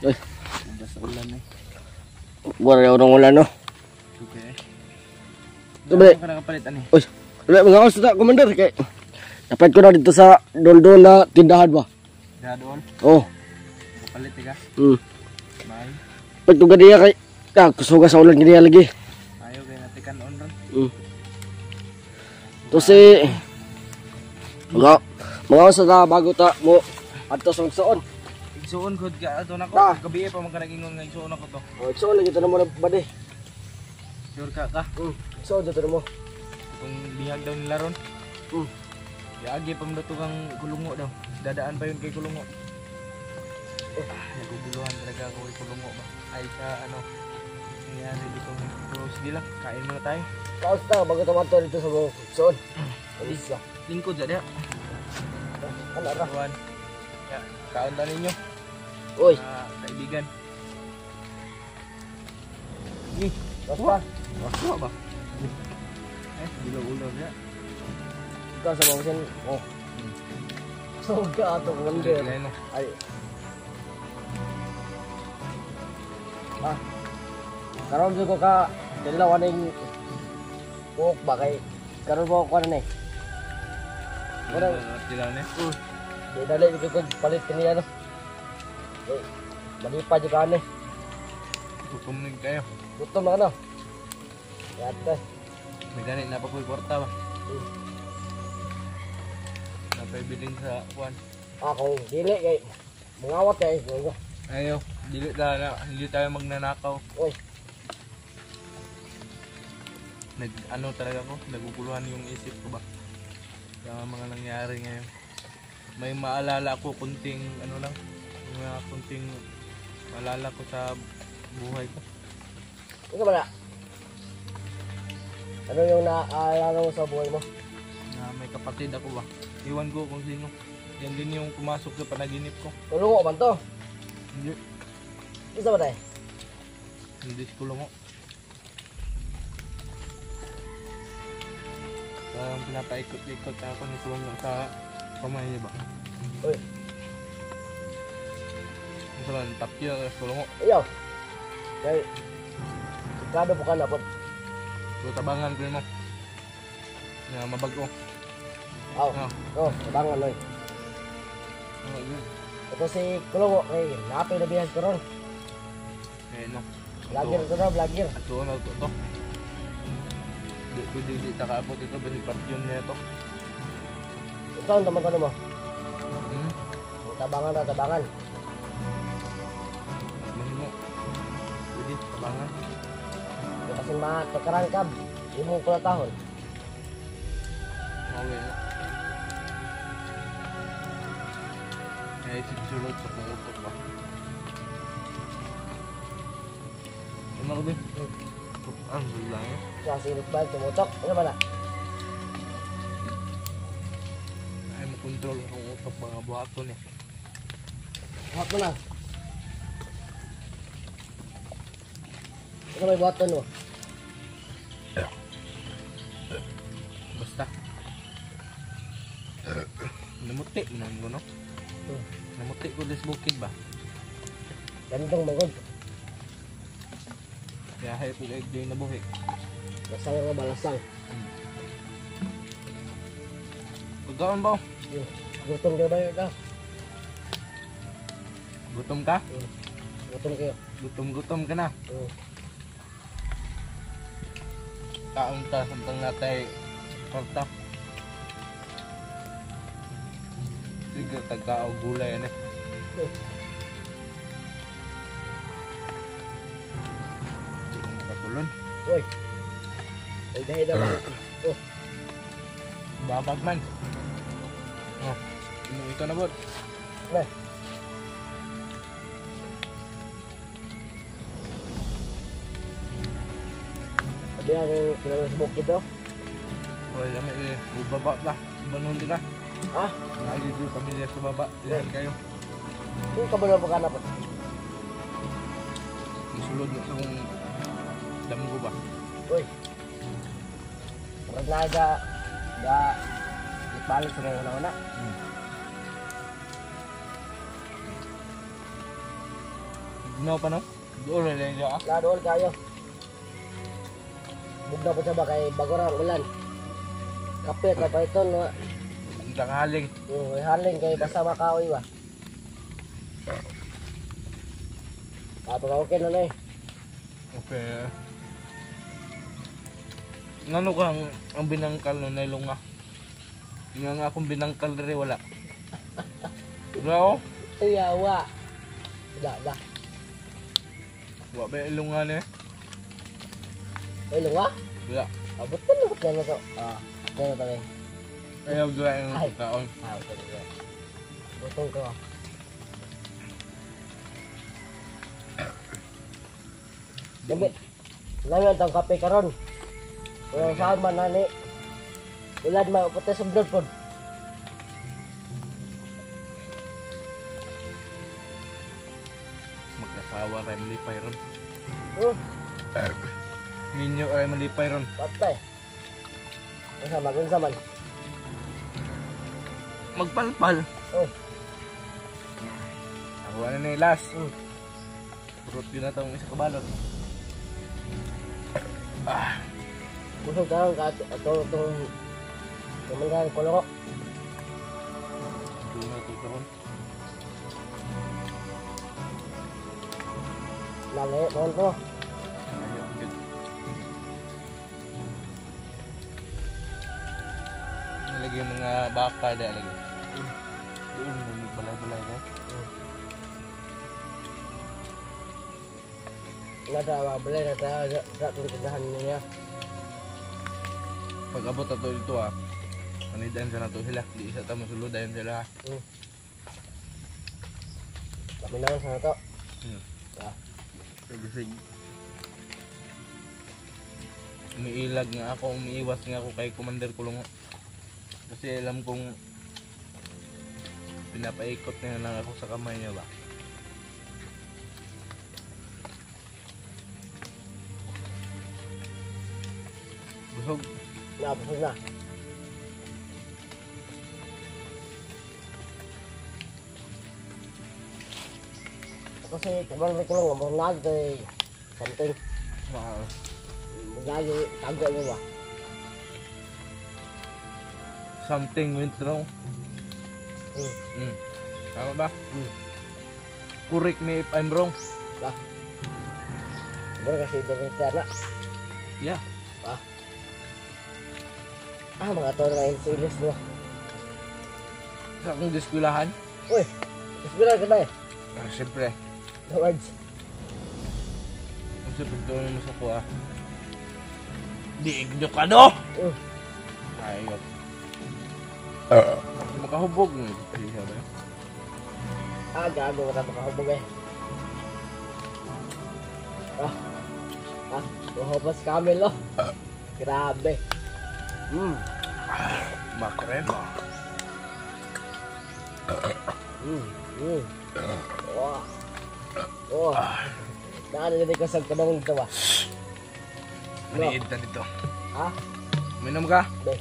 Uy, Basta ulan eh. wala orang wala no. Okay. Tuloy. Ano ka nakapalit ani? Uy, wala mga oras na, Commander. Kay, dapat ko na dito sa doldol na tindahan ba? Dadol. Oh. Kapalit ka. Bye. Pag ito ganiya kay, kusuga sa ulan ganiya lagi. Ayaw kay natikan on ron. Ito si, mga oras na bago ta mo, ato sa magsoon. Igsuon ko ka ato nako. Ah. Gabi pa magkanagingon nga igsuon ako to. Oh, igsoon lagi ito na mo na ba di? Sure ka ka. Igsoon dito na mo. Kung bihag daw nila ron. Agi pa mo kang kulungo daw. Dadaan pa yun kay kulungo. Naguguluhan talaga ako kay kulungo ba. Ay sa ano. Nangyari dito. So sige lang. Kain muna tayo. Kaos na, bago tomato dito sa mga igsoon. Alis ka. Lingkod dyan. Ano ra? Kawan. Kaon na ninyo. Uy, Kaibigan. basta. Wah ba? Ulo-ulo niya. Ikaw sa bawsin. Oh. Suga ato, Commander. Ay. Karon ko ka dalawa ning buhok ba kay karon mo ko na eh. Wala Tilaw niya. di dali ko palit kaniya no. Eh, mali pa jud kan eh. Gutom na kayo. Gutom na ano. Yata. May ganit na pa ko kwarta ba? Napaibilin sa kuwan. Kung dili kay mangawat kay Ayaw. Hindi tayo magnanakaw. Uy. Ano talaga ko, naguguluhan yung isip ko ba sa mga nangyari ngayon. May maalala ko kunting ano lang, mga kunting maalala ko sa buhay ko. Ikaw ba na? Ano yung naaalala mo sa buhay mo? Na may kapatid ako ba. Iwan ko kung sino. Yan din yung pumasok sa panaginip ko. Tulungo man to. Hindi. Isa ba tayo? Hindi ko lang mo. Parang pinapaikot-ikot ako ni Tulong sa kamay niya ba? Uy. Ito lang, tapyo sa Tulong mo. Ayaw. Kaya, sigado po ka na po. So, tabangan ko mo. Na mabago. Aw. Ah. Oh, tabangan oy. Ito si Kulungo, kay napay na bihag ko ron. Eh, no. Vlogger ko na, vlogger. At doon ako ito. Di takaabot ito, basi partyon niya ito. Ito ang naman mo. Hmm? Tabangan na, tabangan. Mahimo. Pwede, tabangan. Ito kasi matagkarangkab. Imong ko na tahon. Okay, no. Kaya sulod sa pangutok ba? Ano ko din? Ang lang eh. Sa silip ba, tumutok. Ano ba na? Ay makontrol ang utok mga buhaton eh. Hap mo na. Ito may button mo. Basta. Namuti naman ko no? Namuti ko des bukid ba? Gandong magod. Kaya hay po kayo din nabuhi. Lasang nga balasang. Pagkaon ba? Gutom ka ba yun? Gutom ka? Gutom kayo. Gutom ka na. Kaon ta samtang natay korta. Sige tagkao gulay ano. Katulon. Uy. Ay dahil daw. Babag man. Oh, ito na bot. Nah. Sabi ako pinag sa bukid daw. Wala may baba lah. Banon din ka. Ha? Lagi dito pamilya sa baba. Ilan kayo? Kung ka ba na pagkanap? Isulod mo sa kong damgo ba? Uy. Parang naga ipalik sa kayo una-una. Bugnaw pa no? Doon na lang siya. Ladoon kayo. Bugnaw pa siya ba kay bago ra ang ulan. Kape ka pa ito no. Ang tanghaling. May haling kay basta makaoy ba. Okay na na eh. Okay. Ngano kang ang binangkal no nailong nga? Nga akong binangkal rin wala. Wala oh. Tuyawa. Wala ba? Wala ba ilong nga niya? Ay, lunga? Wala. Abot ka na na to. Dito na tayo. Ayaw dura yung Ay. taon. Okay. Butong ko. Dami. Ngayon itong kape karon. Kung saan man nani. Ulad man, puti sa blood pod. Magkasawa rin malipay ron. Hmm, Minyo ay malipay ron. patay. Unsa man. Magpalpal. Oh, Ako ano na yung last. hmm. Purot yun na itong isa kabalot. Busog ka lang ka itong kumanggang koloko. Doon na ito karon. Lali, noon ko. Ayaw agad. Nalagay yung mga baka dahil lagi. Doon na nagbalay-balay na. Nada, balay na tayo. Datong tindahan niya. Pag abot na ito dito manidan sa nato sila. Di isa tamo suludayan sila. Kami na lang sa ito. Sige. Umiilag nga ako, umiiwas nga ako kay Commander Kulungo. Kasi alam kong pinapaikot na lang ako sa kamay niya ba. Busog. Busog na. Kasi kabang rin ko lang, mahunag kay something. Wow. Lagi tago mo ba? Something went wrong. Tama ba? Correct me if I'm wrong. Siguro kasi doon siya na. Yeah. Mga to na yung silis mo. Sa akong diskulahan. Uy, isbira ka na eh. Siyempre. The words. Kung siyempre doon mo sa kuha. Diig nyo ka no! Ayot. Makahubog. Gago ka na makahubog eh. Mahubos kami lo. Grabe. Makrema. Naalala ko sa kanong dito ba? Maniid na dito. Ha? Minom ka? Be.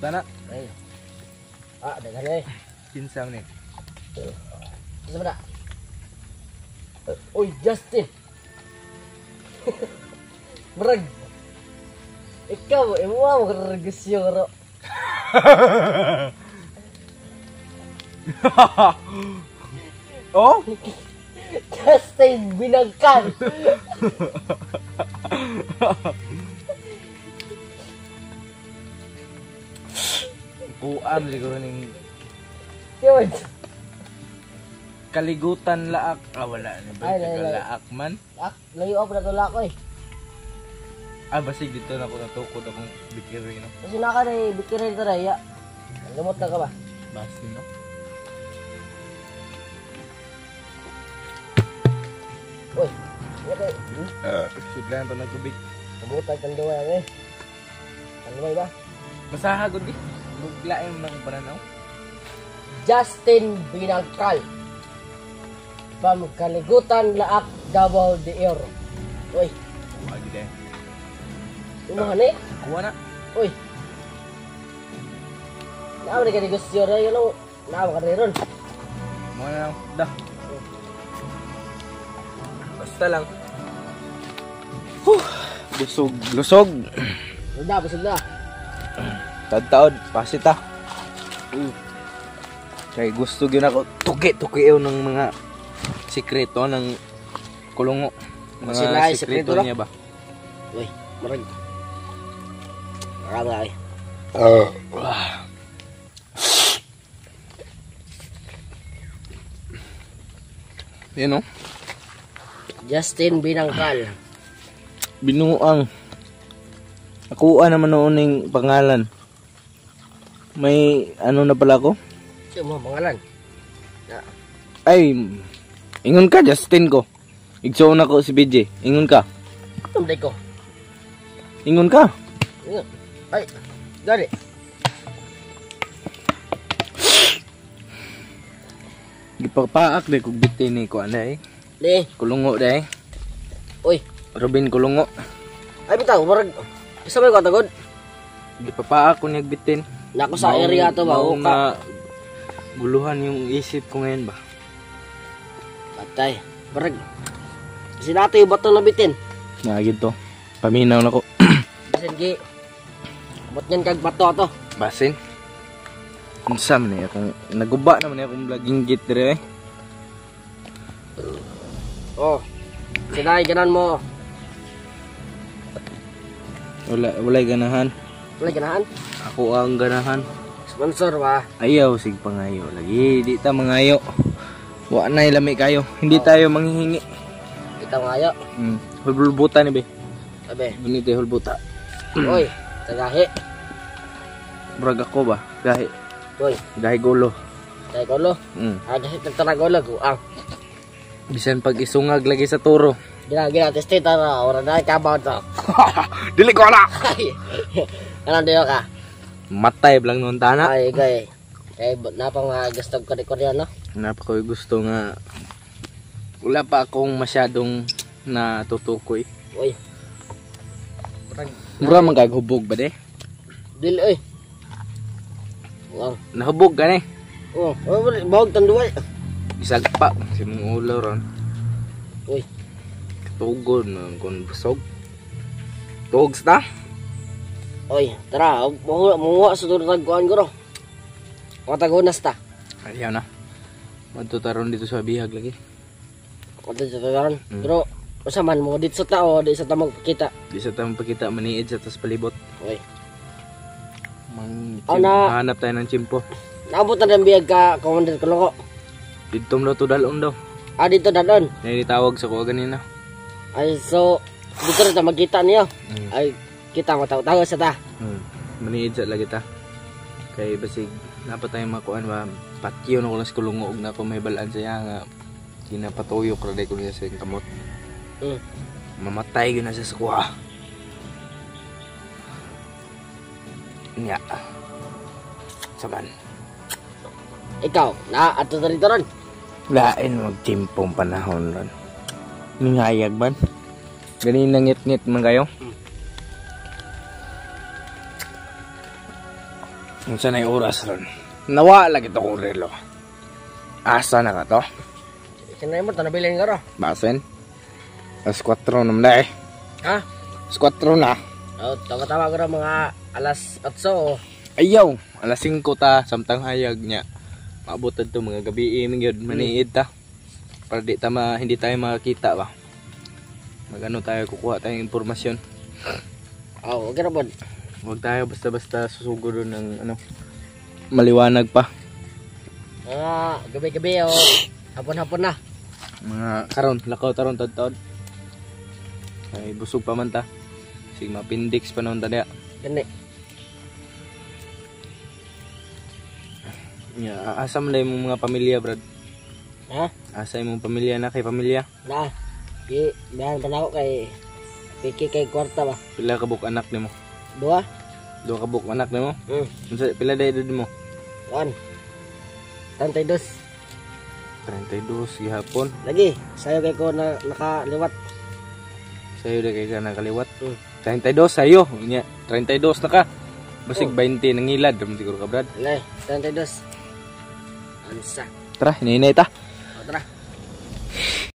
Tana. Ay. Dagan eh. Kinsang ni. Ano ba na? Uy, Justin! Brag! Ikaw, mo magregasyon ro. Oh? Justin, binangkan! Kuan siguro ning Yun! kaligutan laak. Wala na ba? Ay, lay. Laak man. Layo ako na tula ko eh. Basig dito na ako natukod akong bikiri no. Kasi naka na eh, bikira dito na iya. Lumot na ka ba? Basig no. Uy, okay. Sudlan pa ng tubig. Kabutag kang duwa yan eh. Ano ba ba? Masahagod di. Buglain mo ng pananaw. Justin Binangkal. Pamkaligutan laak Davao de Oro. Uy, Wagi din. umahan eh. Kuha na. Uy. Naman ka negosyo na yun o. Naman ka rin ron. Mga na lang. Dah. basta lang. Busog, lusog. Busog na. Taod-taod, pasita. Kaya gusto yun ako tuki-tuki ng mga sikreto ng kulungo. Mga sikreto niya ba? Uy, marag. Marag ay. Yan o. Justin Binangkal. Binuang. Nakuha naman noon yung pangalan. May ano na pala ako? Siya mo, pangalan. Ay, ingon ka, Justin ko. Igsoon ako si BJ. Ingon ka. Tunday ko. Ingon ka. Ay, gani. Gipapaak de kog bitin ni ko anay. Di. Kulungo de. Uy. Robin Kulungo. Ay bitaw, marag. Isa may katagod. Gipapaak ko niyag bitin. Nako sa area to ba? Maong na guluhan yung isip ko ngayon ba. Patay. Marag. Sinato yung bato na bitin. Nagid to. Paminaw na ko. Basin gi. Abot yan kag bato ato. Basin. Unsa man niya kung naguba naman niya akong vlogging git dire eh. Oh. Sinay ganan mo. Walay ganahan. Wala ganahan. Ako ang ganahan. Sponsor ba? Ayaw sig pangayo lagi. Di ta mangayo. Wa na lami kayo. Hindi tayo manghihingi. Kita ngayo. Hulbuta ni be. Sabi. Bunite hulbuta. Oy, tagahi. Brag ako ba? Gahi. Oy, Gahi gulo. tayo kolo. Agahi tagtanagolo ko ang. Bisan pag isungag lagi sa turo. Gina testi tara ora na kabaw to. Dili ko na. Ano diyo ka? Matay lang nun tana. Ay gay. Kay napang gustog ko di Korea no. Napa ko gusto nga wala pa akong masyadong natutukoy. Uy. Mura man gaghubog ba de? Dili oy. Wow. Nahubog gani. Oh, bawag tanduay. Bisag pa si mong ulo ron. Uy. Katugod man kon busog. Tugs na. Oy, tara, muwa sa turag kuan ko ro. Katagonas ta. Ayaw na. Matutaron dito sa bihag lagi. Kata taron. Pero usa man mo dito sa tao, di sa tamog kita. Di sa tamang pakita maniid sa tas palibot. Oy. Hanap tayo ng chimpo. Naabot na ng biyag ka, Commander Kulungo. Dito mo to dalon daw. Ah, dito dadon. Yan itawag sa kuha ganina. Ay, so, dito rin ta magkita niyo. Ay, kita mo tao sa ta. Maniid sa lagi ta. Kay basig, dapat tayong makuan ba, patyo na ko lang sa kulungo og na ko may balaan siya nga. Kinapatuyok raday ko niya sa kamot. Mamatay yun na siya sa kuha. Nya. Saban. Ikaw, na ato na rito ron. Lain magtimpong panahon ron. Ningayag man. Ganina ngit-ngit man kayo. Unsa na yung oras ron? Nawa lagi to kong relo. Asa na ka to? Sinay mo, tanabilin ka ro. Basen? Alas 4 naman na eh. Ha? Alas 4 na. Oh, tama ko ro mga alas 8 o. Ayaw, alas 5 ta, samtang hayag niya. Maabot to mga gabi yun, maniid ta. Para hindi tayo makakita ba. Magano tayo, kukuha tayong impormasyon. Oh, okay na po. Huwag tayo basta-basta susugo doon ng ano, maliwanag pa. Gabi-gabi o hapon-hapon na. Mga karon, lakaw taron tad-taon. Ay busog pa man ta. Sige mapindix pa noon tadya. Gani. Yeah, asa man yung mga pamilya, brad? Ha? Asa yung pamilya na kay pamilya? Na. Bihan pa na ako kay Piki kay kwarta ba? Pila ka buk anak nimo? 2? 2 ka buk anak nimo? Pila day edad mo? 1. 32. 32 gihapon. Lagi, sayo kay ko na nakaliwat. Sayo na kay ka nakaliwat. 32 sayo. 32 na ka. Basig 20 nangilad. Siguro ka, brad. Lay, 32. Ansa. Tara, hinahinay ta.